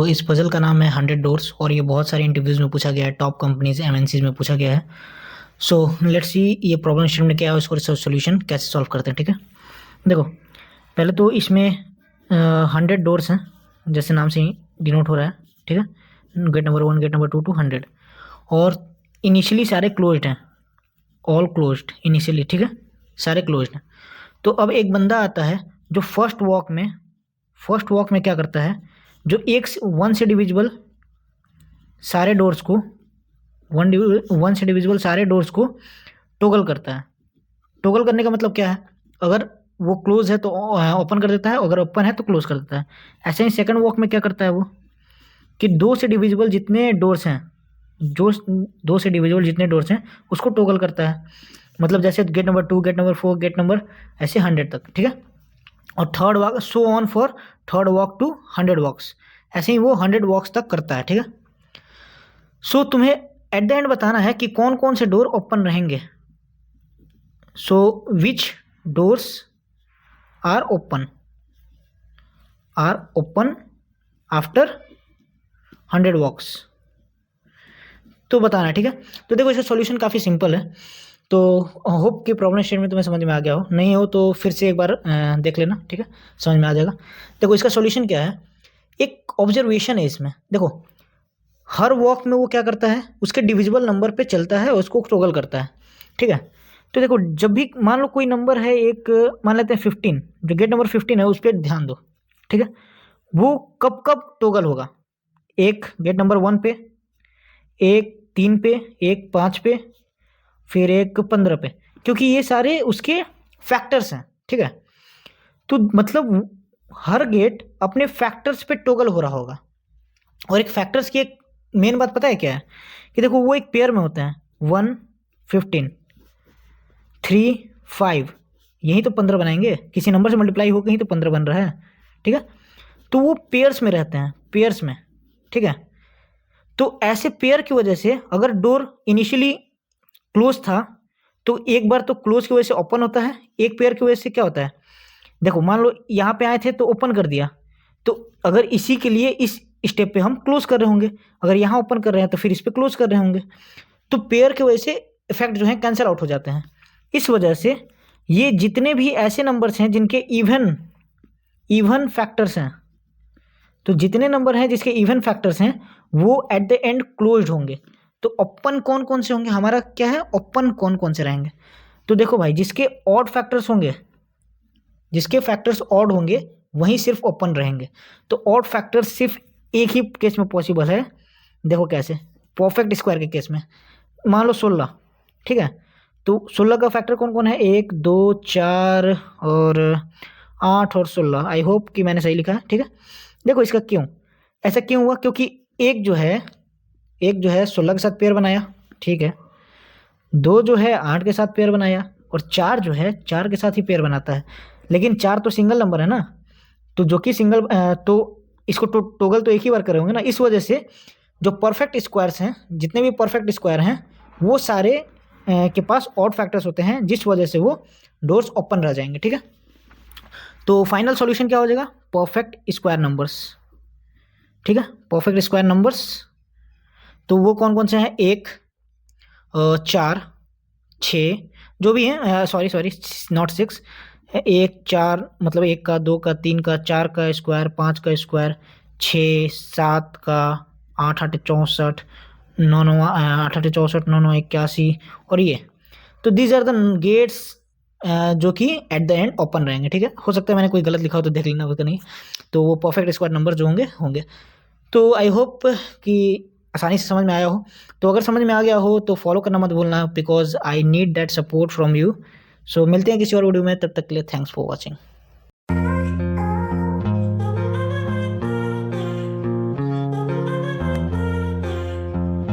इस पजल का नाम है 100 डोर्स और ये बहुत सारे इंटरव्यूज में पूछा गया है, टॉप कंपनीज एमएनसीज में पूछा गया है। लेट्स सी ये प्रॉब्लम स्टेटमेंट में क्या है, उसको सोल्यूशन कैसे सॉल्व करते हैं। ठीक है, देखो पहले तो इसमें 100 डोर्स हैं, जैसे नाम से ही डिनोट हो रहा है। ठीक है, gate number 1 gate number 2 to 100 और इनिशियली सारे क्लोज्ड हैं, ऑल क्लोज्ड इनिशियली। ठीक है, सारे क्लोज्ड हैं। तो अब एक बंदा आता है जो फर्स्ट वॉक में क्या करता है, जो वन से डिविजिबल सारे डोर्स को वन से डिविजिबल सारे डोर्स को टोगल करता है। टोगल करने का मतलब क्या है, अगर वो क्लोज है तो ओपन कर देता है, अगर ओपन है तो क्लोज कर देता है। ऐसे ही सेकंड वॉक में क्या करता है वो, कि दो से डिविजिबल जितने डोर्स हैं उसको टोगल करता है। मतलब जैसे gate number 2 gate number 4 gate number ऐसे 100 तक। ठीक है, और third walk so on for third walk to 100 walks, ऐसे ही वो 100 वॉक्स तक करता है। ठीक है, तुम्हें एट द एंड बताना है कि कौन कौन से डोर ओपन रहेंगे। विच डोर्स आर ओपन आफ्टर 100 वॉक्स, तो बताना है। ठीक है, तो देखो इसका सॉल्यूशन काफ़ी सिंपल है। तो होप कि प्रॉब्लम स्टेटमेंट तुम्हें समझ में आ गया हो, नहीं हो तो फिर से एक बार देख लेना। ठीक है, समझ में आ जाएगा। देखो इसका सॉल्यूशन क्या है, एक ऑब्जर्वेशन है इसमें। देखो हर वॉक में वो क्या करता है, उसके डिविजिबल नंबर पे चलता है और उसको टॉगल करता है। ठीक है, तो देखो जब भी मान लो कोई नंबर है, एक मान लेते हैं 15, जो गेट नंबर 15 है उस पर ध्यान दो। ठीक है, वो कब कब टॉगल होगा, एक गेट नंबर 1 पे, एक 3 पे, एक 5 पे, फिर एक 15 पे, क्योंकि ये सारे उसके फैक्टर्स हैं। ठीक है, तो मतलब हर गेट अपने फैक्टर्स पे टॉगल हो रहा होगा। और एक फैक्टर्स की एक मेन बात पता है क्या है, कि देखो वो एक पेयर में होते हैं, 1 15 3 5, यही तो 15 बनाएंगे, किसी नंबर से मल्टीप्लाई हो कहीं तो 15 बन रहा है। ठीक है, तो वो पेयर्स में रहते हैं, पेयर्स में। ठीक है, तो ऐसे पेयर की वजह से अगर डोर इनिशियली क्लोज था तो एक बार तो क्लोज की वजह से ओपन होता है, एक पेयर की वजह से क्या होता है, देखो मान लो यहाँ पे आए थे तो ओपन कर दिया, तो अगर इसी के लिए इस स्टेप पे हम क्लोज कर रहे होंगे, अगर यहाँ ओपन कर रहे हैं तो फिर इस पे क्लोज कर रहे होंगे, तो पेयर की वजह से इफेक्ट जो है कैंसिल आउट हो जाते हैं। इस वजह से ये जितने भी ऐसे नंबर्स हैं जिनके इवन फैक्टर्स हैं, तो जितने नंबर हैं जिसके इवन फैक्टर्स हैं वो एट द एंड क्लोज्ड होंगे। तो ओपन कौन कौन से होंगे, हमारा क्या है, ओपन कौन कौन से रहेंगे। तो देखो भाई, जिसके ऑड फैक्टर्स होंगे, जिसके फैक्टर्स ऑड होंगे वहीं सिर्फ ओपन रहेंगे। तो ऑड फैक्टर्स सिर्फ एक ही केस में पॉसिबल है। देखो कैसे, परफेक्ट स्क्वायर के केस में मान लो 16। ठीक है, तो 16 का फैक्टर कौन कौन है, 1 2 4 और 8 और 16। आई होप कि मैंने सही लिखा है। ठीक है, देखो इसका ऐसा क्यों हुआ, क्योंकि एक जो है 16 के साथ पेयर बनाया। ठीक है, 2 जो है 8 के साथ पेयर बनाया, और 4 जो है 4 के साथ ही पेयर बनाता है। लेकिन 4 तो सिंगल नंबर है ना, तो जो कि सिंगल तो इसको टोगल तो एक ही बार कर रहे होंगे ना। इस वजह से जो परफेक्ट स्क्वायर्स हैं, जितने भी परफेक्ट स्क्वायर हैं वो सारे के पास ऑड फैक्टर्स होते हैं, जिस वजह से वो डोर्स ओपन रह जाएंगे। ठीक है, तो फाइनल सॉल्यूशन क्या हो जाएगा, परफेक्ट स्क्वायर नंबर्स। ठीक है, परफेक्ट स्क्वायर नंबर्स तो वो कौन कौन से हैं, 1 4 6 जो भी हैं, सॉरी नॉट 6, 1 4 मतलब 1 का 2 का 3 का 4 का स्क्वायर, 5 का स्क्वायर, 6 7 का, 8 8 64, 9 9 8 8 64, 9 9 81, और ये तो दीज आर द गेट्स जो कि एट द एंड ओपन रहेंगे। ठीक है, हो सकता है मैंने कोई गलत लिखा हो तो देख लेना, होगा नहीं तो वो परफेक्ट स्क्वायर नंबर जो होंगे। तो आई होप कि आसानी से समझ में आया हो। तो अगर समझ में आ गया हो तो फॉलो करना मत भूलना, because I need that support from you. मिलते हैं किसी और वीडियो में, तब तक के लिए थैंक्स फॉर वॉचिंग।